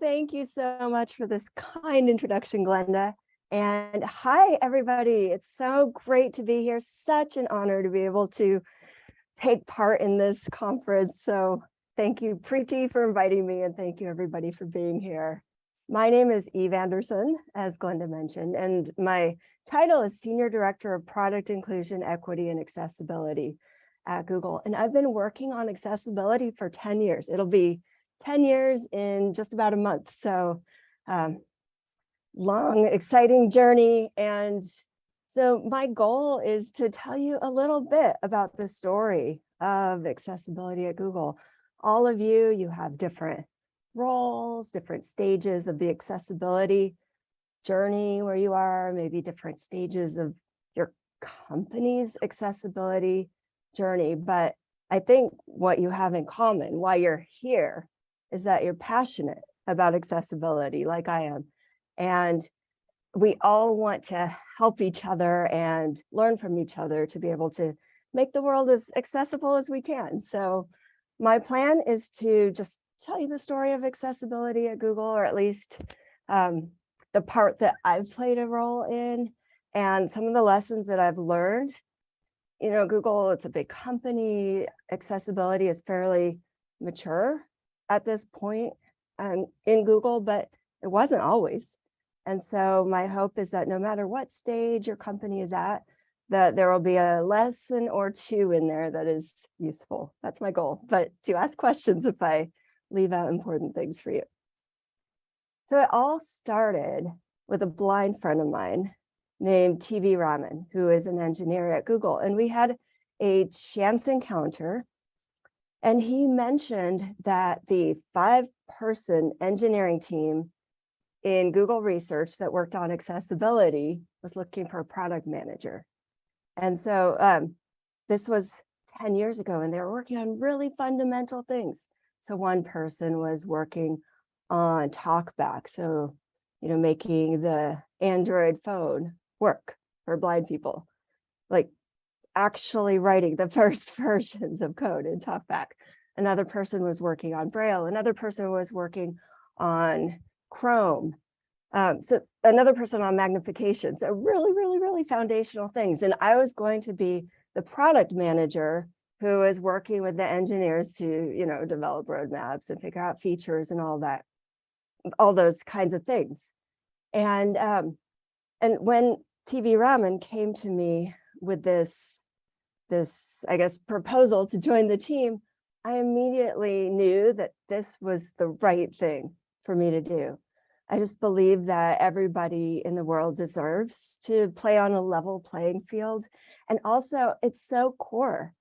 Thank you so much for this kind introduction, Glenda. And hi, everybody. It's so great to be here. Such an honor to be able to take part in this conference. So thank you, Preeti, for inviting me, and thank you, everybody, for being here. My name is Eve Anderson, as Glenda mentioned, and my title is Senior Director of Product Inclusion, Equity, and Accessibility at Google. And I've been working on accessibility for 10 years. It'll be 10 years in just about a month. So long, exciting journey. And so my goal is to tell you a little bit about the story of accessibility at Google. All of you have different roles, different stages of the accessibility journey where you are, maybe different stages of your company's accessibility journey. But I think what you have in common, why you're here, is that you're passionate about accessibility like I am. And we all want to help each other and learn from each other to be able to make the world as accessible as we can. So my plan is to just tell you the story of accessibility at Google, or at least the part that I've played a role in and some of the lessons that I've learned. You know, Google, it's a big company. Accessibility is fairly mature at this point in Google, but it wasn't always. And so my hope is that no matter what stage your company is at, that there will be a lesson or two in there that is useful. That's my goal, but to ask questions if I leave out important things for you. So it all started with a blind friend of mine named TV Raman, who is an engineer at Google. And we had a chance encounter. And he mentioned that the 5-person engineering team in Google Research that worked on accessibility was looking for a product manager. And so this was 10 years ago, and they were working on really fundamental things. So one person was working on TalkBack, so making the Android phone work for blind people, like actually writing the first versions of code in TalkBack. Another person was working on Braille. Another person was working on Chrome. So another person on magnification. So really foundational things. And I was going to be the product manager who was working with the engineers to, develop roadmaps and figure out features and all that, all those kinds of things. And when TV Raman came to me with this, I guess, proposal to join the team, I immediately knew that this was the right thing for me to do. I just believe that everybody in the world deserves to play on a level playing field. And also, it's so core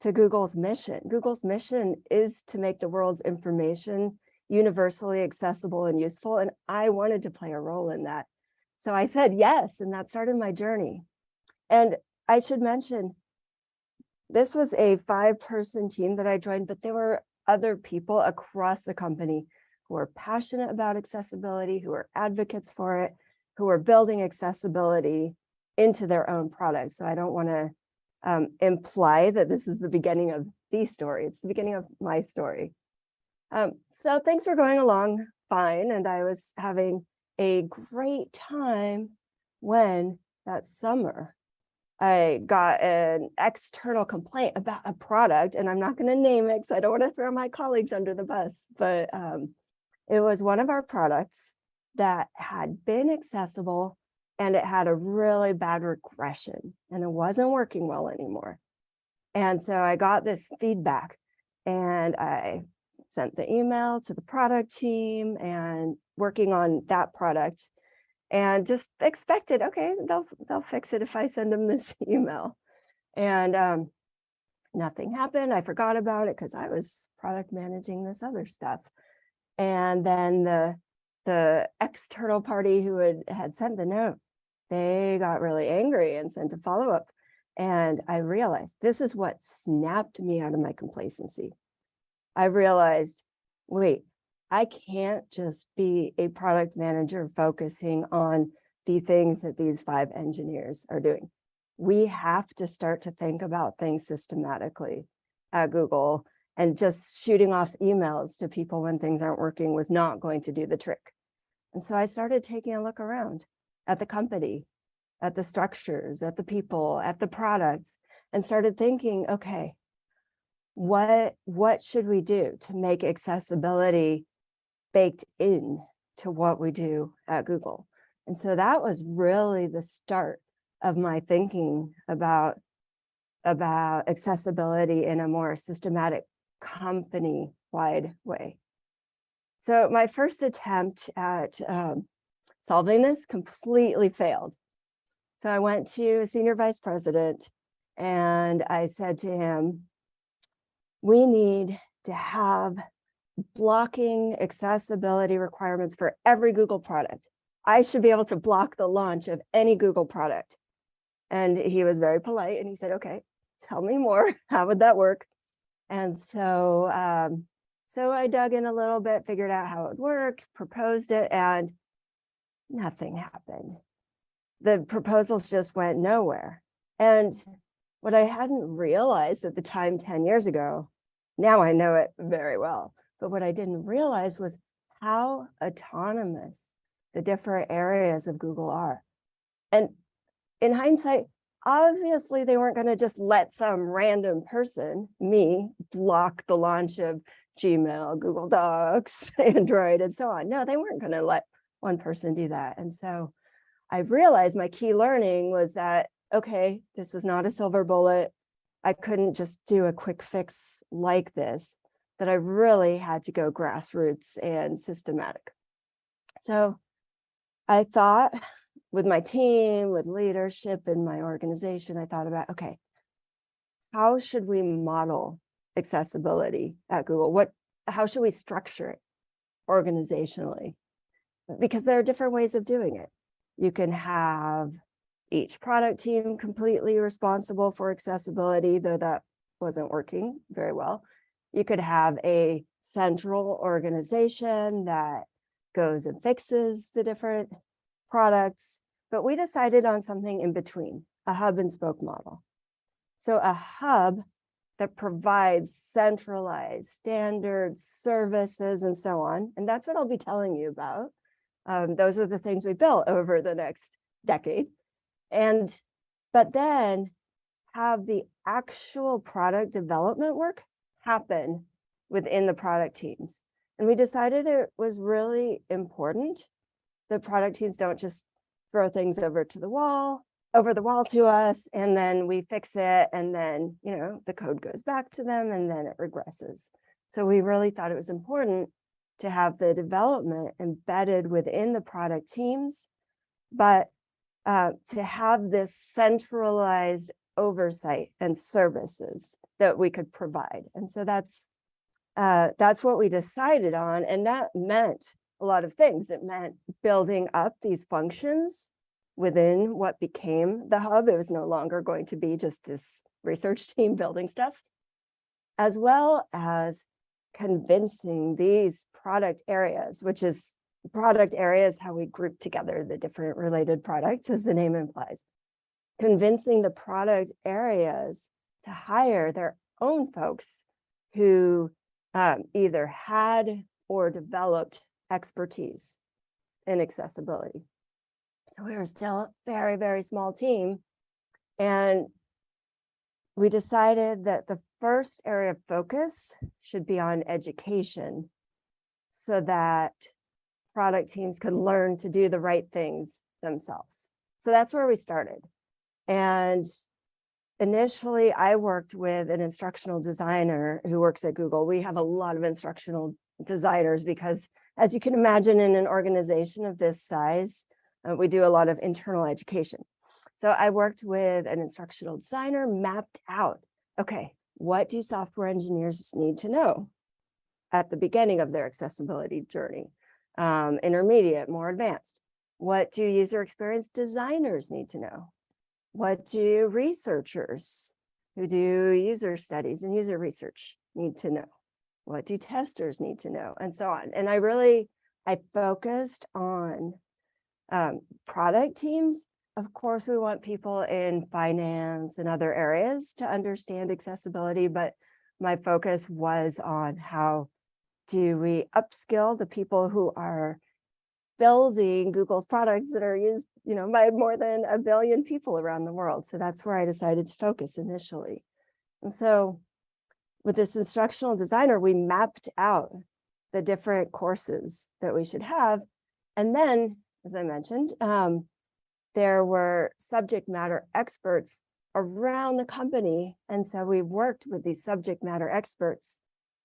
to Google's mission. Google's mission is to make the world's information universally accessible and useful. And I wanted to play a role in that. So I said yes, and that started my journey. And I should mention, this was a 5-person team that I joined, but there were other people across the company who are passionate about accessibility, who are advocates for it, who are building accessibility into their own products. So I don't want to imply that this is the beginning of the story. It's the beginning of my story. So things were going along fine, and I was having a great time when that summer I got an external complaint about a product, and I'm not going to name it because I don't want to throw my colleagues under the bus, but it was one of our products that had been accessible, and it had a really bad regression, and it wasn't working well anymore. And so I got this feedback, and I sent the email to the product team and working on that product, and just expected, okay, they'll fix it if I send them this email. And nothing happened. I forgot about it because I was product managing this other stuff. And then the external party who had sent the note, they got really angry and sent a follow-up. And I realized this is what snapped me out of my complacency. I realized, wait, I can't just be a product manager focusing on the things that these 5 engineers are doing. We have to start to think about things systematically at Google And just shooting off emails to people when things aren't working was not going to do the trick. And so I started taking a look around at the company, at the structures, at the people, at the products, and started thinking, okay, what should we do to make accessibility baked in to what we do at Google? And so that was really the start of my thinking about accessibility in a more systematic company-wide way. So my first attempt at solving this completely failed. So I went to a senior vice president and I said to him, we need to have blocking accessibility requirements for every Google product. I should be able to block the launch of any Google product. And he was very polite and he said, okay, tell me more. How would that work? And so, so I dug in a little bit, figured out how it would work, proposed it, and nothing happened. The proposals just went nowhere. And what I hadn't realized at the time 10 years ago, now I know it very well, but what I didn't realize was how autonomous the different areas of Google are. And in hindsight, obviously they weren't going to just let some random person, me, block the launch of Gmail, Google Docs, Android, and so on. No, they weren't going to let one person do that. And so I realized my key learning was that, okay, this was not a silver bullet. I couldn't just do a quick fix like this, that I really had to go grassroots and systematic. So I thought with my team, with leadership in my organization, I thought about, okay, how should we model accessibility at Google? How should we structure it organizationally? Because there are different ways of doing it. You can have each product team completely responsible for accessibility, though that wasn't working very well. You could have a central organization that goes and fixes the different products, but we decided on something in between, a hub and spoke model. So a hub that provides centralized standards, services, and so on. And that's what I'll be telling you about. Those are the things we built over the next decade. But then have the actual product development work happen within the product teams. And we decided it was really important that product teams don't just throw things over the wall to us, and then we fix it, and then, you know, the code goes back to them and then it regresses. So we really thought it was important to have the development embedded within the product teams, but to have this centralized oversight and services that we could provide. And so that's what we decided on. And that meant a lot of things. It meant building up these functions within what became the hub. It was no longer going to be just this research team building stuff, as well as convincing these product areas, which is product areas, how we group together the different related products, as the name implies, convincing the product areas to hire their own folks who either had or developed expertise in accessibility. So we were still a very, very small team. And we decided that the first area of focus should be on education, so that product teams could learn to do the right things themselves. So that's where we started. And initially, I worked with an instructional designer who works at Google. We have a lot of instructional designers because, as you can imagine, in an organization of this size, we do a lot of internal education. So I worked with an instructional designer, mapped out, okay, what do software engineers need to know at the beginning of their accessibility journey? Intermediate, more advanced. What do user experience designers need to know? What do researchers who do user studies and user research need to know? What do testers need to know? And so on. And I focused on product teams. Of course, we want people in finance and other areas to understand accessibility, but my focus was on how do we upskill the people who are building Google's products that are used, by more than 1 billion people around the world. So that's where I decided to focus initially. And so with this instructional designer, we mapped out the different courses that we should have. And then, as I mentioned, there were subject matter experts around the company. And so we worked with these subject matter experts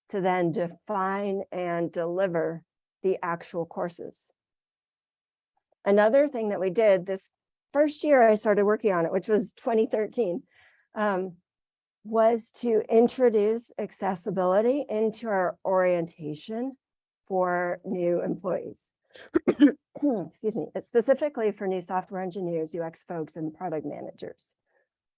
to then define and deliver the actual courses. Another thing that we did this first year I started working on it, which was 2013, was to introduce accessibility into our orientation for new employees. Excuse me, it's specifically for new software engineers, UX folks, and product managers.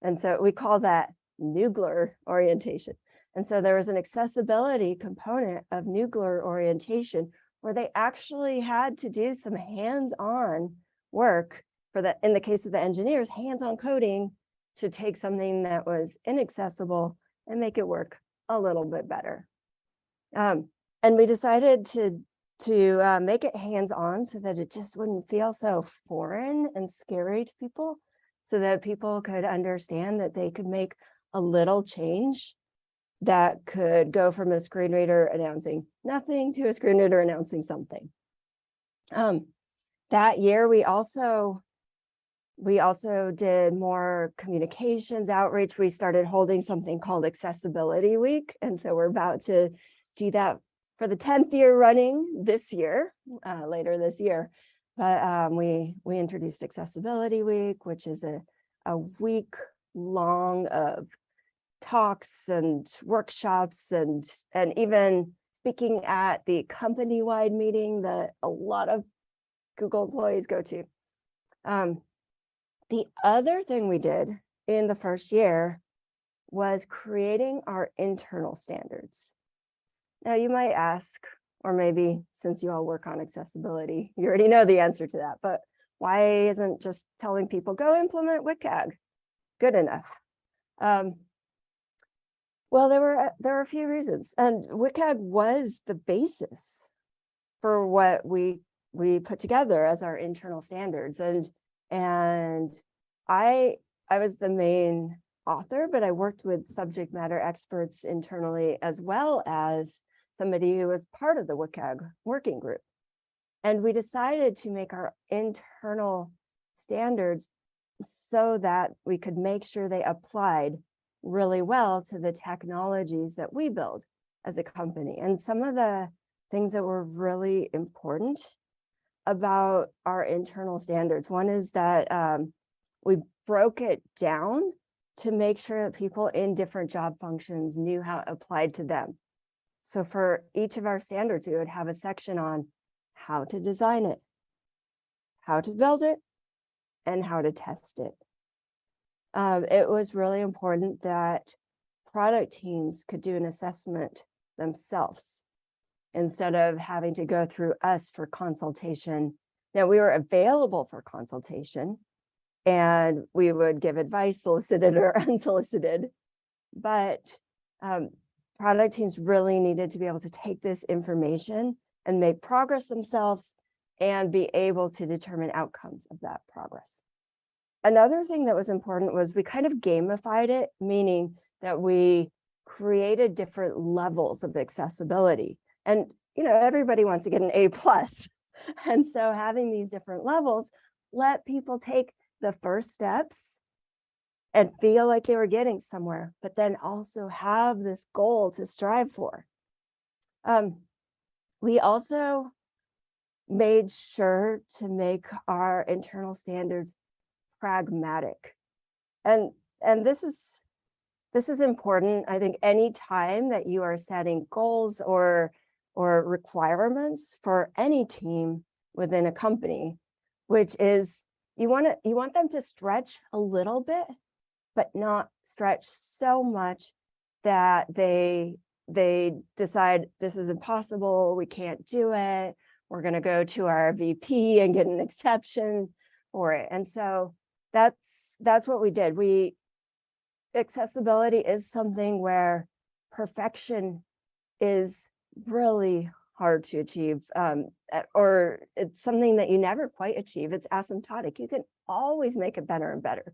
And so we call that Noogler orientation. And so there was an accessibility component of Noogler orientation where they actually had to do some hands-on work for the, in the case of the engineers, hands-on coding to take something that was inaccessible and make it work a little bit better. And we decided to make it hands-on so that it just wouldn't feel so foreign and scary to people, so that people could understand that they could make a little change that could go from a screen reader announcing nothing to a screen reader announcing something. That year, we also did more communications outreach. We started holding something called Accessibility Week. And so we're about to do that for the 10th year running this year, later this year. But we introduced Accessibility Week, which is a week long of talks and workshops and even speaking at the company-wide meeting that a lot of Google employees go to. The other thing we did in the first year was creating our internal standards. Now you might ask, or maybe since you all work on accessibility, you already know the answer to that, but why isn't just telling people go implement WCAG good enough? Well, there were a few reasons, and WCAG was the basis for what we put together as our internal standards. And I was the main author, but I worked with subject matter experts internally, as well as somebody who was part of the WCAG working group. And we decided to make our internal standards so that we could make sure they applied really well to the technologies that we build as a company. And some of the things that were really important about our internal standards, one is that we broke it down to make sure that people in different job functions knew how it applied to them. So for each of our standards, we would have a section on how to design it, how to build it, and how to test it. It was really important that product teams could do an assessment themselves instead of having to go through us for consultation. Now, we were available for consultation and we would give advice, solicited or unsolicited, but product teams really needed to be able to take this information and make progress themselves and be able to determine outcomes of that progress. Another thing that was important was we kind of gamified it, meaning that we created different levels of accessibility. And everybody wants to get an A+. And so having these different levels let people take the first steps and feel like they were getting somewhere, but then also have this goal to strive for. We also made sure to make our internal standards pragmatic. And this is important. I think any time that you are setting goals or requirements for any team within a company, which is you want them to stretch a little bit, but not stretch so much that they decide this is impossible, we can't do it, we're going to go to our VP and get an exception for it. And so that's what we did. Accessibility is something where perfection is really hard to achieve, or it's something that you never quite achieve. It's asymptotic. You can always make it better and better.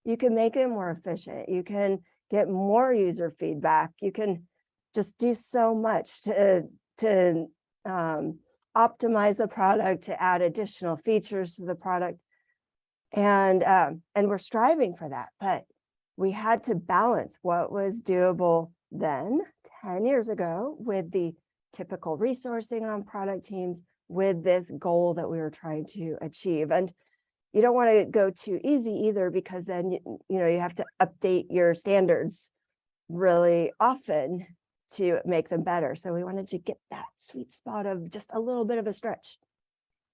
You can make it more efficient. You can get more user feedback. You can just do so much to optimize the product, to add additional features to the product. And we're striving for that, but we had to balance what was doable then 10 years ago with the typical resourcing on product teams with this goal that we were trying to achieve. And you don't want to go too easy either, because then you have to update your standards really often to make them better. So we wanted to get that sweet spot of just a little bit of a stretch.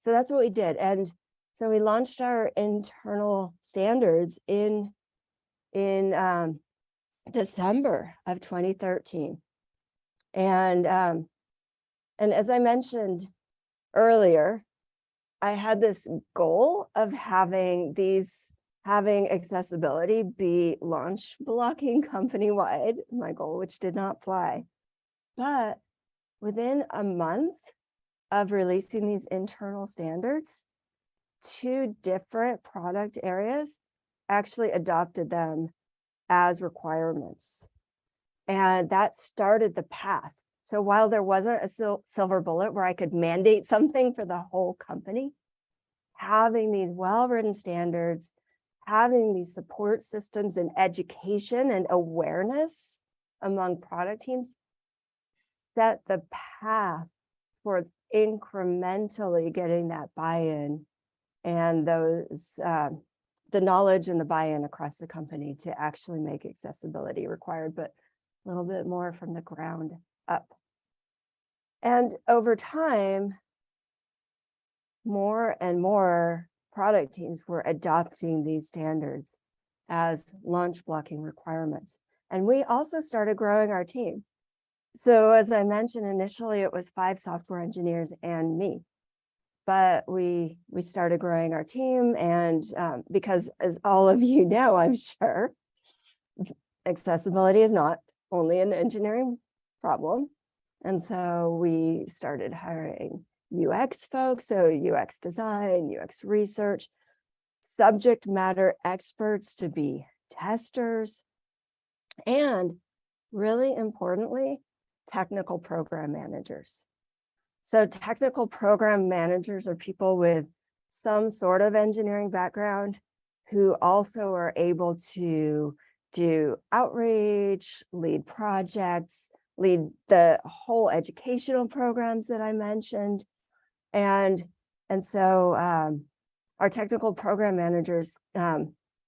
So that's what we did. And so we launched our internal standards in December of 2013. And as I mentioned earlier, I had this goal of having accessibility be launch blocking company-wide, my goal, which did not fly. But within a month of releasing these internal standards, 2 different product areas actually adopted them as requirements. And that started the path. So while there wasn't a silver bullet where I could mandate something for the whole company, having these well-written standards, having these support systems and education and awareness among product teams set the path towards incrementally getting that buy-in and those the knowledge and the buy-in across the company to actually make accessibility required, but a little bit more from the ground up. And over time, more and more product teams were adopting these standards as launch blocking requirements. And we also started growing our team. So as I mentioned, initially it was 5 software engineers and me. But we started growing our team, and because, as all of you know, I'm sure, accessibility is not only an engineering problem. And so we started hiring UX folks, so UX design, UX research, subject matter experts to be testers, and really importantly, technical program managers. So technical program managers are people with some sort of engineering background who also are able to do outreach, lead projects, lead the whole educational programs that I mentioned. And so our technical program managers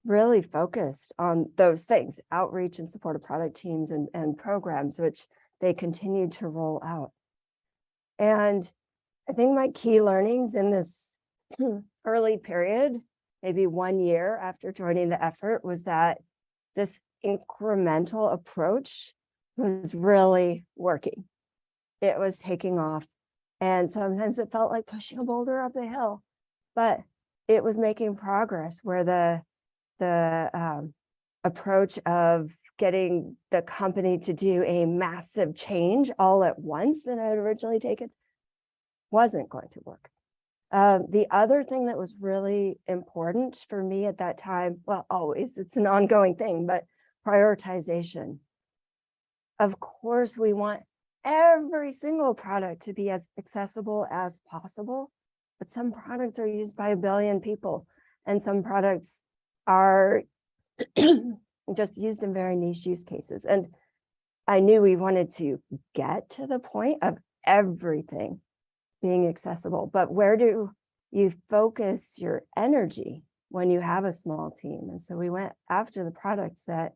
really focused on those things, outreach and support of product teams and programs, which they continue to roll out. And I think my key learnings in this early period, maybe 1 year after joining the effort, was that this incremental approach was really working. It was taking off. And sometimes it felt like pushing a boulder up a hill, but it was making progress where the approach of getting the company to do a massive change all at once that I had originally taken wasn't going to work. The other thing that was really important for me at that time, well, always, it's an ongoing thing, but prioritization. Of course, we want every single product to be as accessible as possible, but some products are used by 1 billion people, and some products are just used in very niche use cases. And I knew we wanted to get to the point of everything being accessible, but where do you focus your energy when you have a small team? And so we went after the products that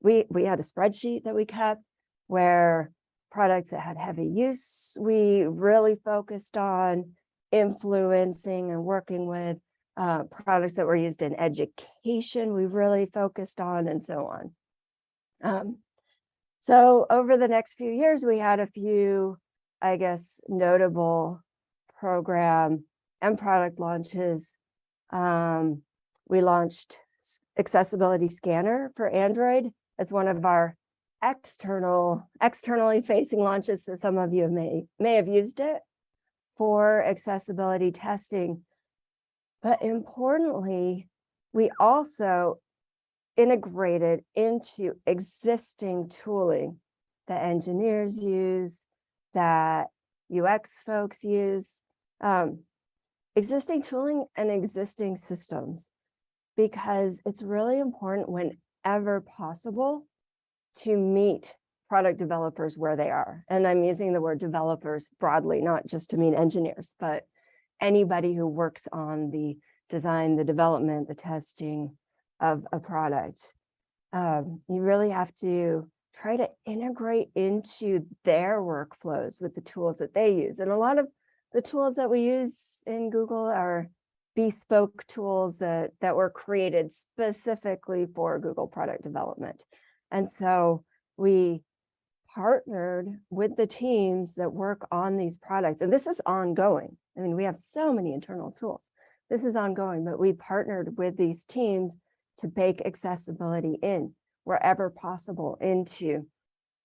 we had a spreadsheet that we kept where products that had heavy use, we really focused on influencing and working with. Products that were used in education, we really focused on, and so on. So over the next few years, we had a few, I guess, notable program and product launches. We launched Accessibility Scanner for Android as one of our externally facing launches. So some of you may have used it for accessibility testing. But importantly, we also integrated into existing tooling that engineers use, that UX folks use, existing tooling and existing systems, because it's really important whenever possible to meet product developers where they are. And I'm using the word developers broadly, not just to mean engineers, but anybody who works on the design, the development, the testing of a product. You really have to try to integrate into their workflows with the tools that they use. And a lot of the tools that we use in Google are bespoke tools that were created specifically for Google product development. And so we partnered with the teams that work on these products. And this is ongoing. I mean, we have so many internal tools. This is ongoing, but we partnered with these teams to bake accessibility in wherever possible into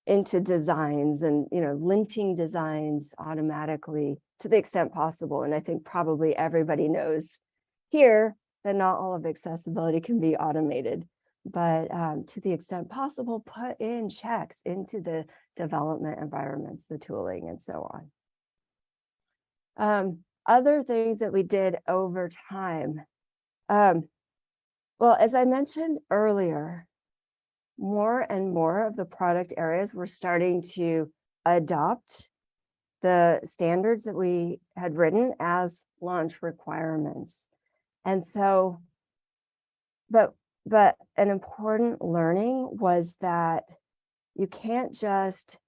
designs, and linting designs automatically to the extent possible. And I think probably everybody knows here that not all of accessibility can be automated, but to the extent possible, put in checks into the development environments, the tooling, and so on. Other things that we did over time. Well, as I mentioned earlier, more and more of the product areas were starting to adopt the standards that we had written as launch requirements. And so, but an important learning was that you can't just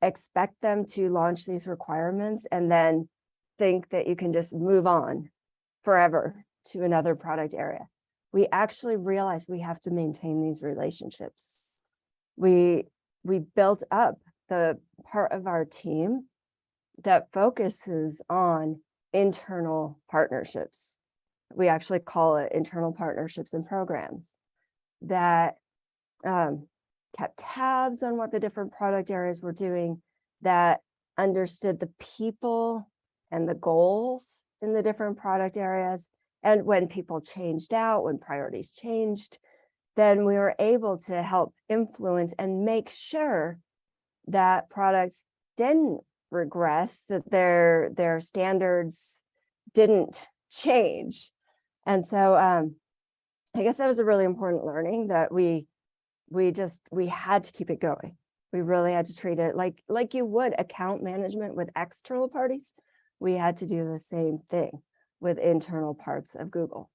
expect them to launch these requirements and then think that you can just move on forever to another product area. We actually realized we have to maintain these relationships. We built up the part of our team that focuses on internal partnerships. We actually call it internal partnerships and programs that kept tabs on what the different product areas were doing, that understood the people and the goals in the different product areas. And when people changed out, when priorities changed, then we were able to help influence and make sure that products didn't regress, that their standards didn't change. And so I guess that was a really important learning, that we had to keep it going. We really had to treat it like you would account management with external parties. We had to do the same thing with internal parts of Google.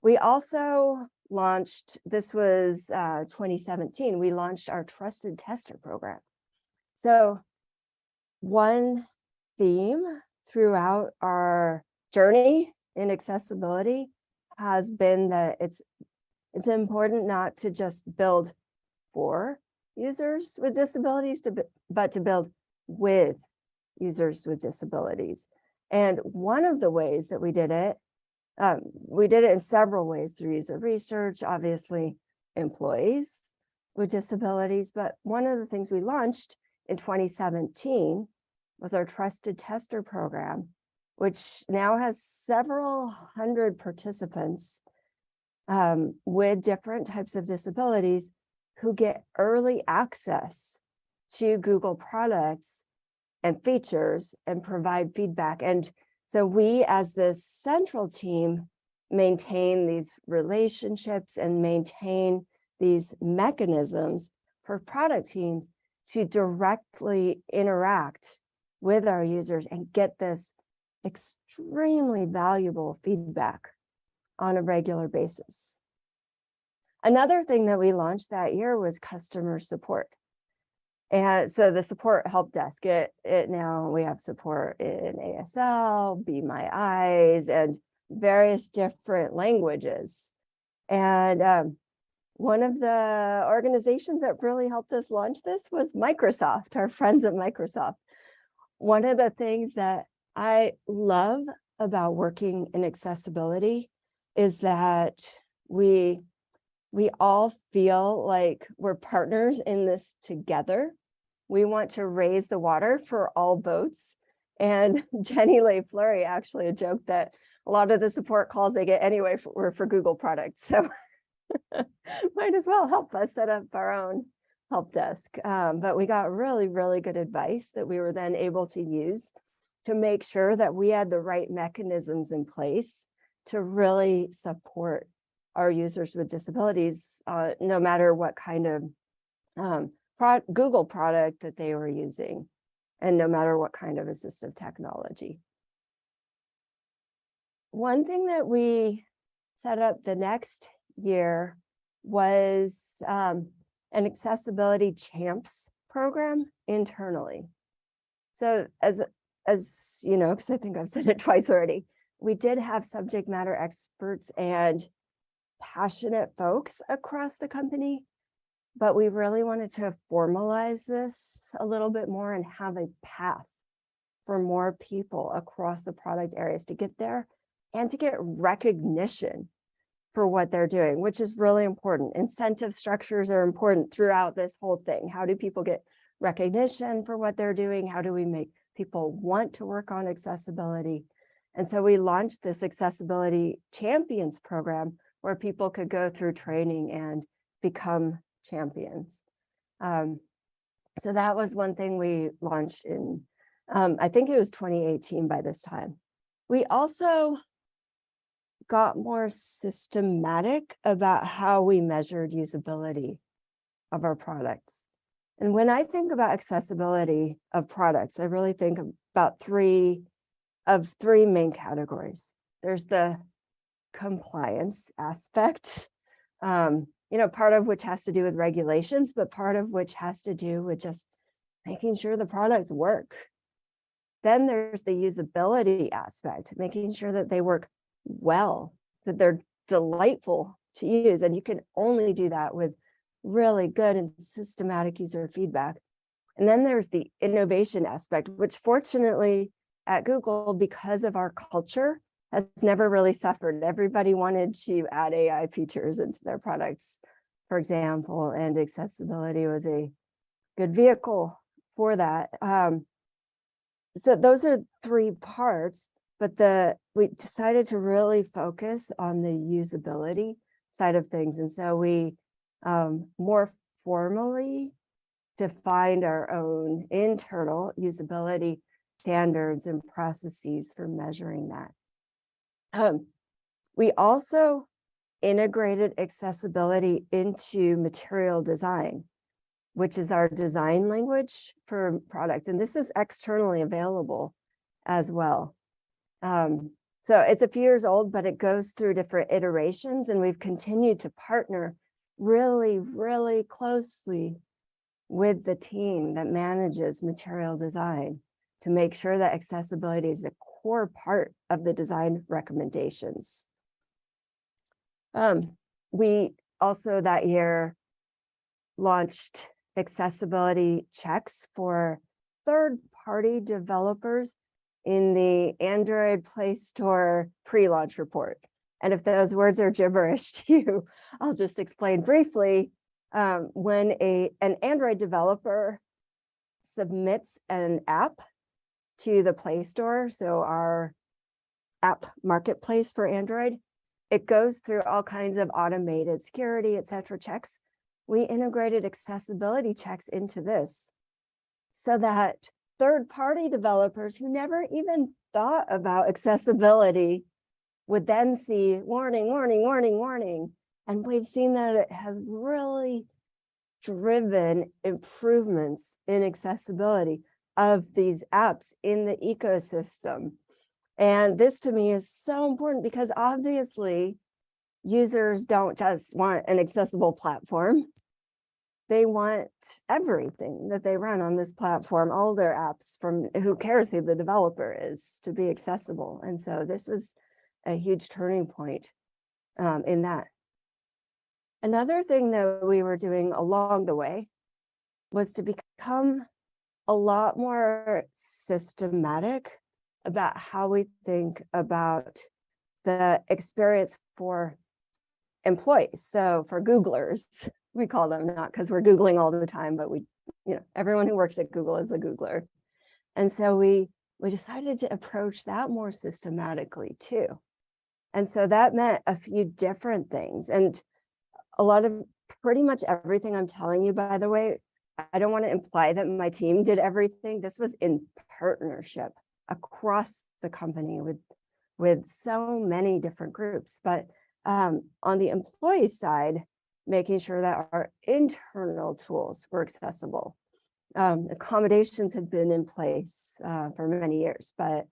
We also launched, this was 2017, we launched our Trusted Tester program. So one theme throughout our journey in accessibility has been that it's important not to just build for users with disabilities, but to build with users with disabilities. And one of the ways that we did it in several ways, through user research, obviously employees with disabilities. But one of the things we launched in 2017 was our Trusted Tester program, which now has several hundred participants with different types of disabilities who get early access to Google products and features and provide feedback. And so we, as the central team, maintain these relationships and maintain these mechanisms for product teams to directly interact with our users and get this extremely valuable feedback on a regular basis. Another thing that we launched that year was customer support. And so the support help desk, now we have support in ASL, Be My Eyes, and various different languages. And one of the organizations that really helped us launch this was Microsoft, our friends at Microsoft. One of the things that I love about working in accessibility is that we we all feel like we're partners in this together. We want to raise the water for all boats. And Jenny Lay Fleury actually a joke that a lot of the support calls they get anyway were for Google products. So might as well help us set up our own help desk. But we got really, really good advice that we were then able to use to make sure that we had the right mechanisms in place to really support our users with disabilities, no matter what kind of Google product that they were using, and no matter what kind of assistive technology. One thing that we set up the next year was an accessibility champs program internally. So as you know, because I think I've said it twice already, we did have subject matter experts and passionate folks across the company, but we really wanted to formalize this a little bit more and have a path for more people across the product areas to get there and to get recognition for what they're doing, which is really important. Incentive structures are important throughout this whole thing. How do people get recognition for what they're doing? How do we make people want to work on accessibility? And so we launched this Accessibility Champions program where people could go through training and become champions. So that was one thing we launched in, I think it was 2018 by this time. We also got more systematic about how we measured usability of our products. And when I think about accessibility of products, I really think about three main categories. There's the compliance aspect, part of which has to do with regulations, but part of which has to do with just making sure the products work. Then there's the usability aspect, making sure that they work well, that they're delightful to use. And you can only do that with really good and systematic user feedback. And then there's the innovation aspect, which fortunately at Google, because of our culture, has never really suffered. Everybody wanted to add AI features into their products, for example, and accessibility was a good vehicle for that. So those are three parts, but we decided to really focus on the usability side of things. And so we more formally defined our own internal usability standards and processes for measuring that. We also integrated accessibility into material design, which is our design language for product. And this is externally available as well. So it's a few years old, but it goes through different iterations, and we've continued to partner really, really closely with the team that manages material design to make sure that accessibility is a core part of the design recommendations. We also that year launched accessibility checks for third-party developers in the Android Play Store pre-launch report. And if those words are gibberish to you, I'll just explain briefly. When an Android developer submits an app to the Play Store, so our app marketplace for Android, it goes through all kinds of automated security, et cetera, checks. We integrated accessibility checks into this so that third-party developers who never even thought about accessibility would then see warning, warning, warning, warning. And we've seen that it has really driven improvements in accessibility of these apps in the ecosystem. And this to me is so important because obviously users don't just want an accessible platform. They want everything that they run on this platform, all their apps, from who cares who the developer is, to be accessible. And so this was a huge turning point in that. Another thing that we were doing along the way was to become a lot more systematic about how we think about the experience for employees. So for Googlers, we call them, not because we're Googling all the time, but everyone who works at Google is a Googler. And so we decided to approach that more systematically too. And so that meant a few different things. And a lot of pretty much everything I'm telling you, by the way, I don't want to imply that my team did everything. This was in partnership across the company with so many different groups. But on the employee side, making sure that our internal tools were accessible. Accommodations had been in place for many years, but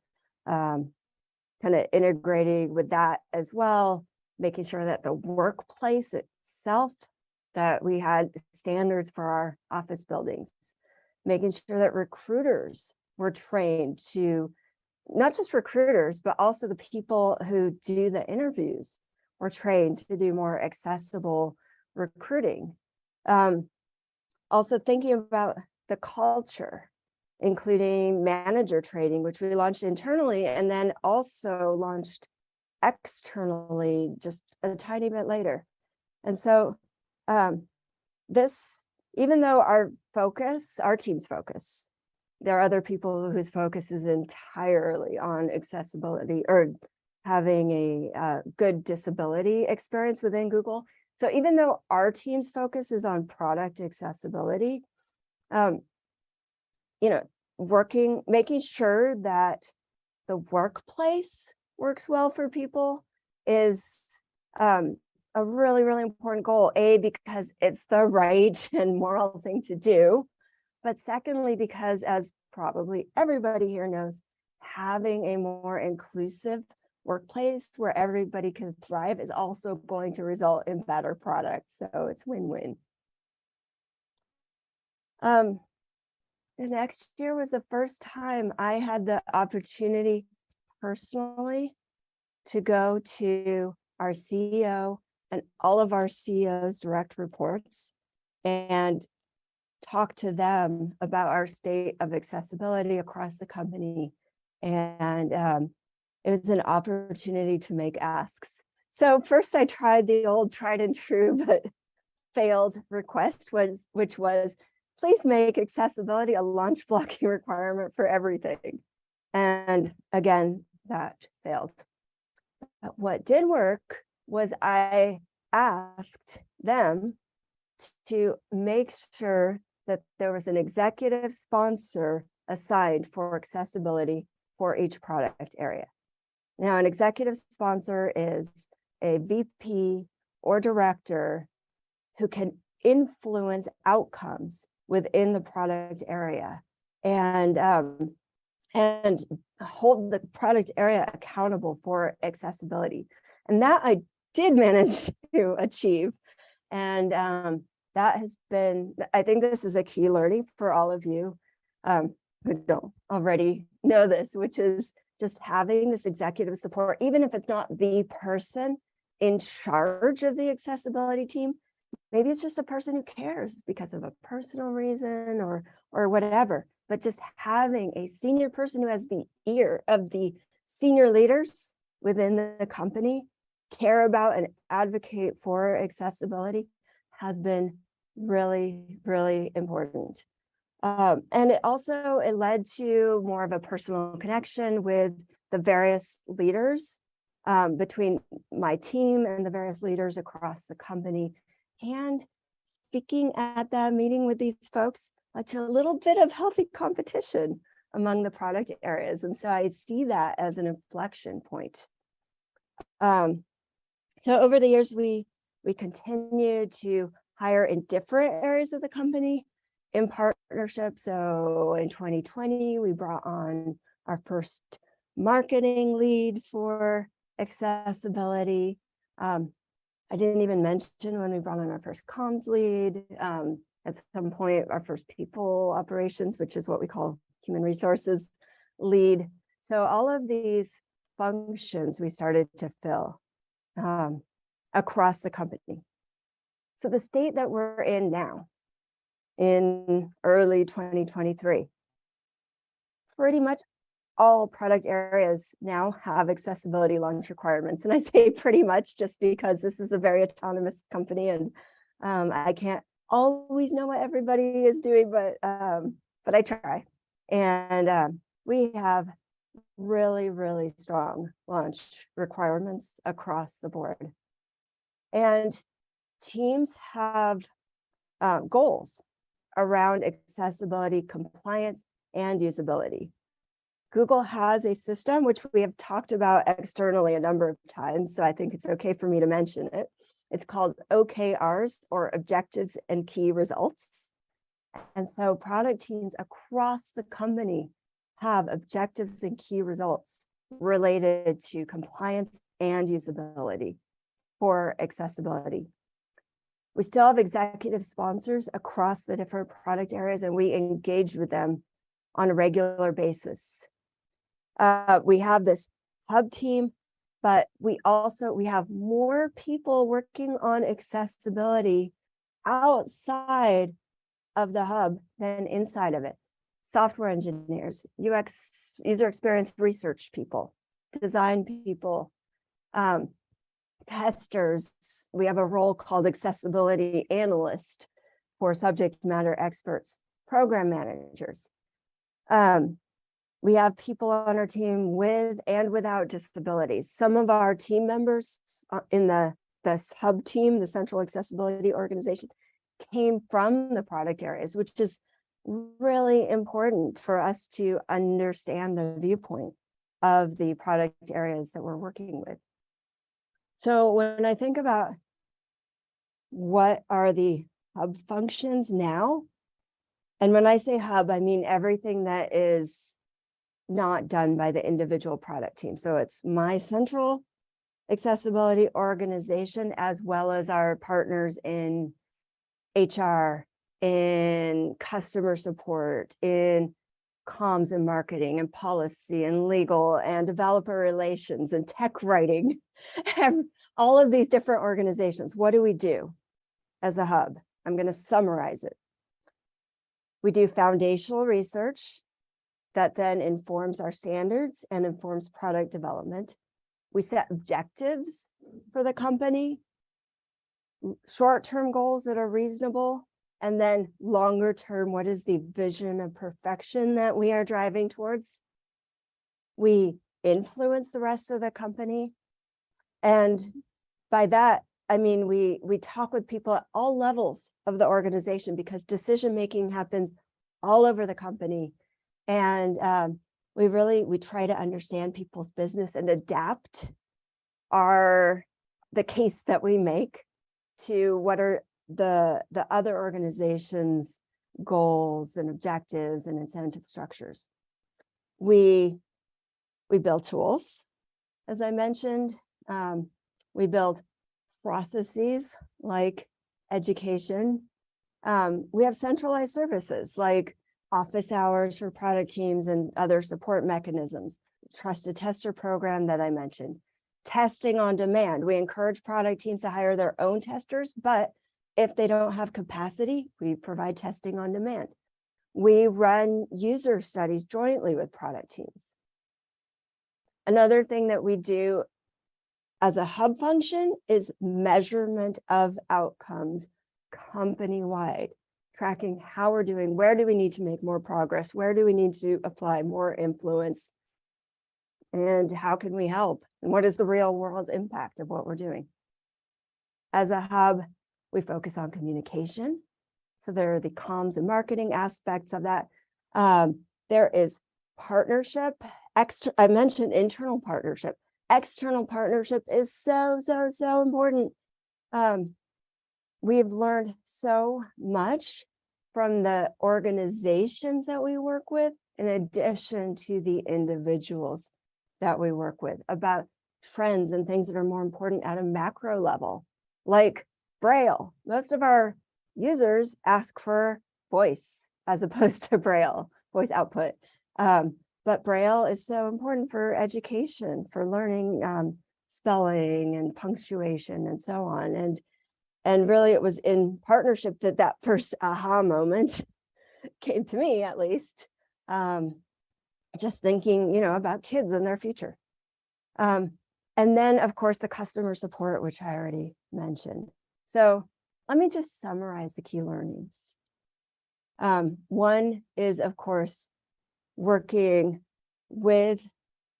kind of integrating with that as well, making sure that the workplace itself, that we had standards for our office buildings, making sure that recruiters were trained to, not just recruiters, but also the people who do the interviews were trained to do more accessible recruiting. Also thinking about the culture, including manager training, which we launched internally and then also launched externally just a tiny bit later. And so this, even though our team's focus, there are other people whose focus is entirely on accessibility or having a good disability experience within Google. So even though our team's focus is on product accessibility, making sure that the workplace works well for people is a really, really important goal. A, because it's the right and moral thing to do. But secondly, because as probably everybody here knows, having a more inclusive workplace where everybody can thrive is also going to result in better products. So it's win-win. The next year was the first time I had the opportunity personally to go to our CEO and all of our CEO's direct reports and talk to them about our state of accessibility across the company. And it was an opportunity to make asks. So first I tried the old tried and true, but failed request, which was, please make accessibility a launch blocking requirement for everything. And again, that failed. But what did work was I asked them to make sure that there was an executive sponsor assigned for accessibility for each product area. Now, an executive sponsor is a VP or director who can influence outcomes within the product area and hold the product area accountable for accessibility. And that I did manage to achieve. And that has been, I think this is a key learning for all of you who don't already know this, which is just having this executive support, even if it's not the person in charge of the accessibility team. Maybe it's just a person who cares because of a personal reason or whatever, but just having a senior person who has the ear of the senior leaders within the company care about and advocate for accessibility has been really, really important. And it led to more of a personal connection with the various leaders between my team and the various leaders across the company. And speaking at that meeting with these folks led to a little bit of healthy competition among the product areas. And so I see that as an inflection point. So over the years, we continued to hire in different areas of the company in partnership. So in 2020, we brought on our first marketing lead for accessibility. I didn't even mention when we brought on our first comms lead. At some point, our first people operations, which is what we call human resources lead. So all of these functions we started to fill across the company. So the state that we're in now, in early 2023, pretty much all product areas now have accessibility launch requirements. And I say pretty much just because this is a very autonomous company, and I can't always know what everybody is doing, but I try. And we have really, really strong launch requirements across the board. And teams have goals around accessibility, compliance, and usability. Google has a system which we have talked about externally a number of times, so I think it's okay for me to mention it. It's called OKRs, or Objectives and Key Results. And so product teams across the company have objectives and key results related to compliance and usability for accessibility. We still have executive sponsors across the different product areas, and we engage with them on a regular basis. We have this hub team, but we have more people working on accessibility outside of the hub than inside of it. Software engineers, UX, user experience research people, design people, testers. We have a role called accessibility analyst for subject matter experts, program managers. We have people on our team with and without disabilities. Some of our team members in the hub team, the Central Accessibility Organization, came from the product areas, which is really important for us to understand the viewpoint of the product areas that we're working with. So when I think about what are the hub functions now, and when I say hub, I mean everything that is not done by the individual product team. So it's my central accessibility organization, as well as our partners in HR, in customer support, in comms and marketing and policy and legal and developer relations and tech writing, all of these different organizations. What do we do as a hub? I'm going to summarize it. We do foundational research that then informs our standards and informs product development. We set objectives for the company, short-term goals that are reasonable, and then longer term, what is the vision of perfection that we are driving towards? We influence the rest of the company. And by that, I mean, we talk with people at all levels of the organization, because decision-making happens all over the company. And we try to understand people's business and adapt the case that we make to what are the other organizations' goals and objectives and incentive structures. We build tools, as I mentioned. We build processes like education. We have centralized services like office hours for product teams and other support mechanisms. Trusted tester program that I mentioned. Testing on demand. We encourage product teams to hire their own testers, but if they don't have capacity, we provide testing on demand. We run user studies jointly with product teams. Another thing that we do as a hub function is measurement of outcomes company-wide, tracking how we're doing, where do we need to make more progress, where do we need to apply more influence, and how can we help, and what is the real world impact of what we're doing. As a hub, we focus on communication. So there are the comms and marketing aspects of that. There is partnership. I mentioned internal partnership. External partnership is so important. We've learned so much from the organizations that we work with, in addition to the individuals that we work with, about trends and things that are more important at a macro level, like Braille. Most of our users ask for voice as opposed to Braille, voice output. But Braille is so important for education, for learning spelling and punctuation and so on. And really it was in partnership that first aha moment came to me, at least. just thinking, about kids and their future. And then, of course, the customer support, which I already mentioned. So let me just summarize the key learnings. One is, of course, working with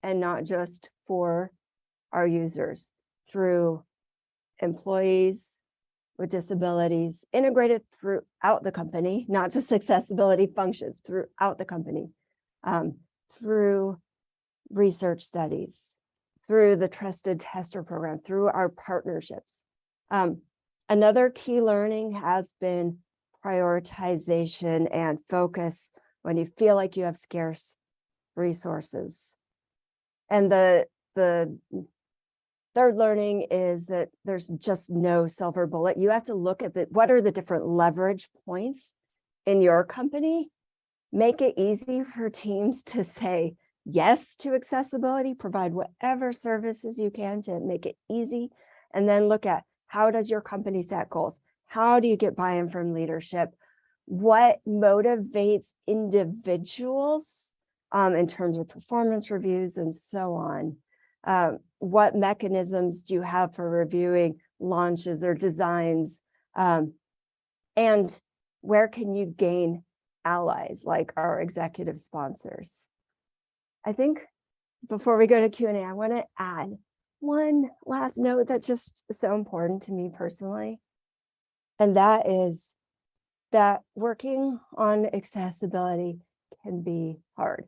and not just for our users through employees with disabilities integrated throughout the company, not just accessibility functions throughout the company, through research studies, through the trusted tester program, through our partnerships. Another key learning has been prioritization and focus when you feel like you have scarce resources. And the third learning is that there's just no silver bullet. You have to look at what are the different leverage points in your company. Make it easy for teams to say yes to accessibility, provide whatever services you can to make it easy, and then look at how does your company set goals? How do you get buy-in from leadership? What motivates individuals in terms of performance reviews and so on? What mechanisms do you have for reviewing launches or designs? And where can you gain allies like our executive sponsors? I think before we go to Q&A, I want to add one last note that's just so important to me personally. And that is that working on accessibility can be hard.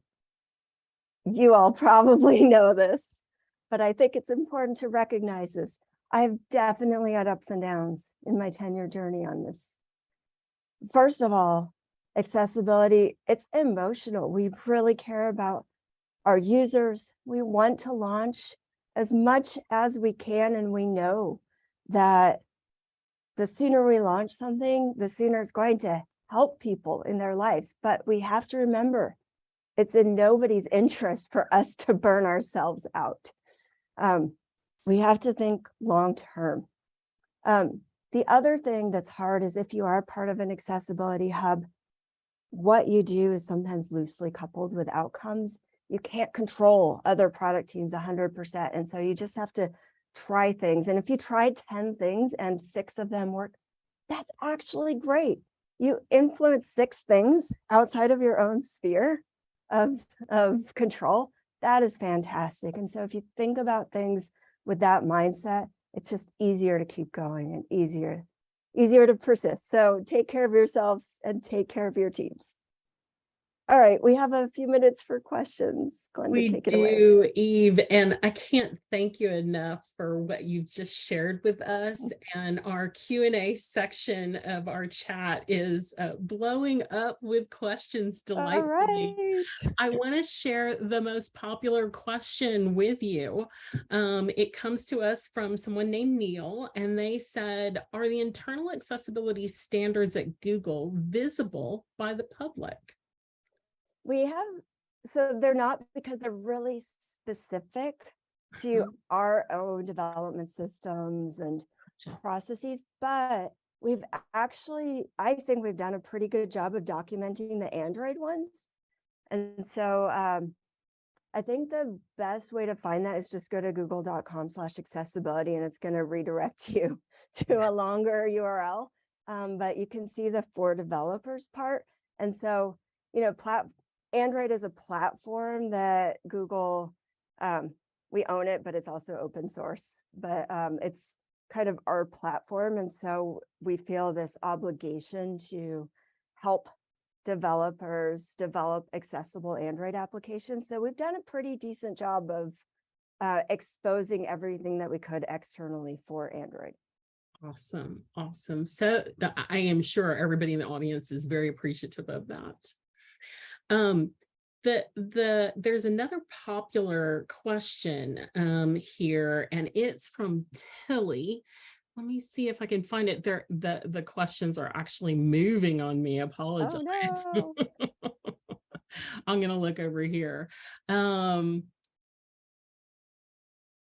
You all probably know this, but I think it's important to recognize this. I've definitely had ups and downs in my 10-year journey on this. First of all, accessibility, it's emotional. We really care about our users. We want to launch as much as we can, and we know that the sooner we launch something, the sooner it's going to help people in their lives. But we have to remember, it's in nobody's interest for us to burn ourselves out. We have to think long term. The other thing that's hard is if you are part of an accessibility hub, what you do is sometimes loosely coupled with outcomes. You can't control other product teams 100%. And so you just have to try things. And if you tried 10 things and 6 of them work, that's actually great. You influence 6 things outside of your own sphere of control. That is fantastic. And so if you think about things with that mindset, it's just easier to keep going and easier to persist. So take care of yourselves and take care of your teams. All right, we have a few minutes for questions. Glenda, take it away. We do, Eve, and I can't thank you enough for what you've just shared with us. And our Q&A section of our chat is blowing up with questions delightfully. All right. I want to share the most popular question with you. It comes to us from someone named Neil, and they said, are the internal accessibility standards at Google visible by the public? So they're not, because they're really specific to our own development systems and processes, but I think we've done a pretty good job of documenting the Android ones. And so I think the best way to find that is just go to google.com/accessibility, and it's going to redirect you to a longer URL. But you can see the for developers part. And so, Android is a platform that Google, we own it, but it's also open source, but it's kind of our platform. And so we feel this obligation to help developers develop accessible Android applications. So we've done a pretty decent job of exposing everything that we could externally for Android. Awesome. Awesome. So I am sure everybody in the audience is very appreciative of that. There's another popular question here, and it's from Tilly. Let me see if I can find it. The questions are actually moving on me. I apologize. Oh, no. I'm gonna look over here.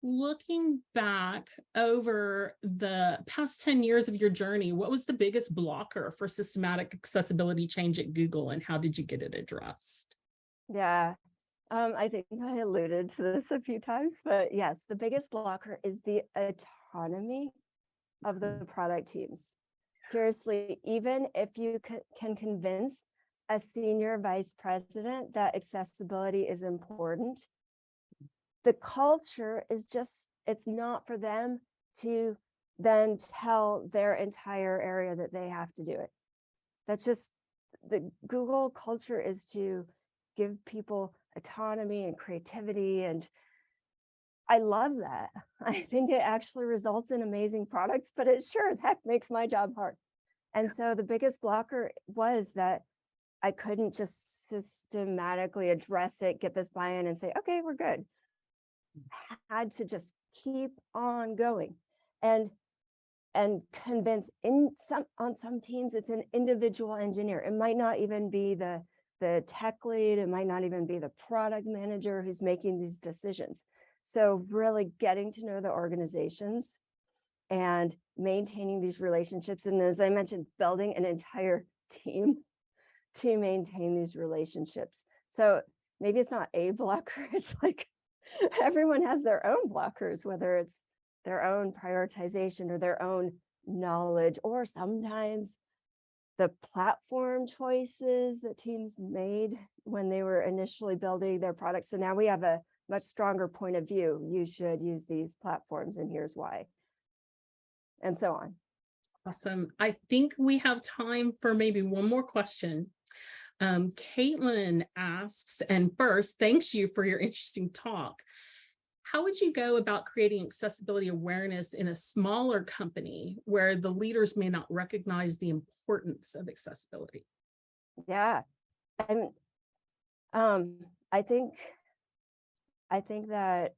Looking back over the past 10 years of your journey, what was the biggest blocker for systematic accessibility change at Google, and how did you get it addressed? Yeah, I think I alluded to this a few times, but yes, the biggest blocker is the autonomy of the product teams. Seriously, even if you can convince a senior vice president that accessibility is important, the culture is just, it's not for them to then tell their entire area that they have to do it. That's just, the Google culture is to give people autonomy and creativity, and I love that. I think it actually results in amazing products, but it sure as heck makes my job hard. And so the biggest blocker was that I couldn't just systematically address it, get this buy-in and say, okay, we're good. Had to just keep on going and convince on some teams it's an individual engineer. It might not even be the tech lead, it might not even be the product manager who's making these decisions. So really getting to know the organizations and maintaining these relationships. And as I mentioned, building an entire team to maintain these relationships. So maybe it's not a blocker, it's like everyone has their own blockers, whether it's their own prioritization or their own knowledge, or sometimes the platform choices that teams made when they were initially building their products. So now we have a much stronger point of view. You should use these platforms and here's why, and so on. Awesome. I think we have time for maybe one more question. Caitlin asks, and first, thanks you for your interesting talk. How would you go about creating accessibility awareness in a smaller company where the leaders may not recognize the importance of accessibility? Yeah, and I think that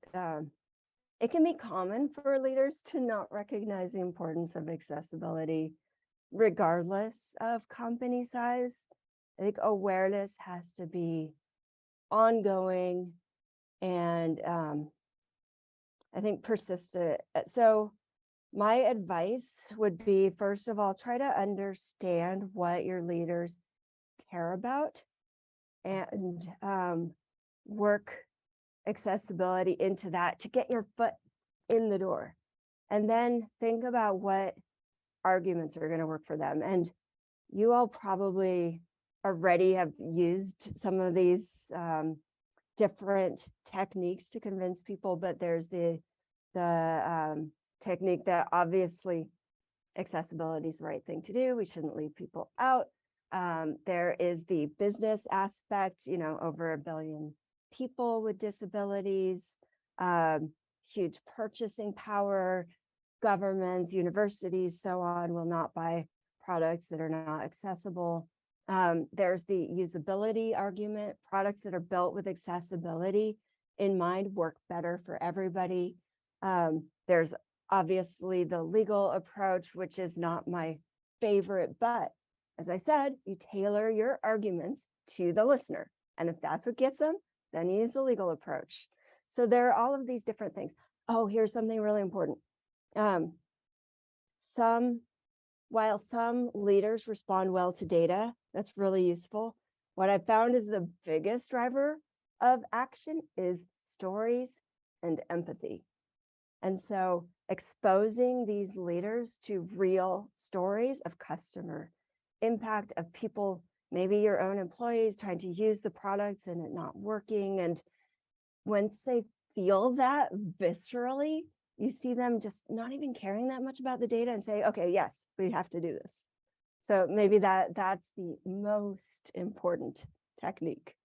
it can be common for leaders to not recognize the importance of accessibility, regardless of company size. I think awareness has to be ongoing and I think persistent. So my advice would be, first of all, try to understand what your leaders care about and work accessibility into that to get your foot in the door. And then think about what arguments are going to work for them. And you all probably already have used some of these different techniques to convince people, but there's the technique that obviously accessibility is the right thing to do. We shouldn't leave people out. There is the business aspect, over 1 billion people with disabilities, huge purchasing power, governments, universities, so on, will not buy products that are not accessible. There's the usability argument. Products that are built with accessibility in mind work better for everybody. There's obviously the legal approach, which is not my favorite, but as I said, you tailor your arguments to the listener. And if that's what gets them, then you use the legal approach. So there are all of these different things. Oh, here's something really important. While some leaders respond well to data, that's really useful. What I found is the biggest driver of action is stories and empathy. And so exposing these leaders to real stories of customer impact, of people, maybe your own employees trying to use the products and it not working. And once they feel that viscerally, you see them just not even caring that much about the data and say, okay, yes, we have to do this. So maybe that's the most important technique.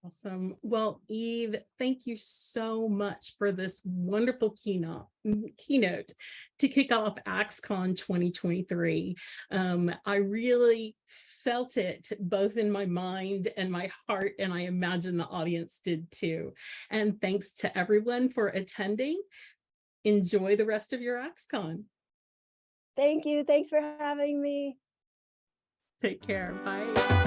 Awesome. Well, Eve, thank you so much for this wonderful keynote to kick off AxCon 2023. I really felt it both in my mind and my heart, and I imagine the audience did too. And thanks to everyone for attending. Enjoy the rest of your AxCon. Thank you. Thanks for having me. Take care. Bye.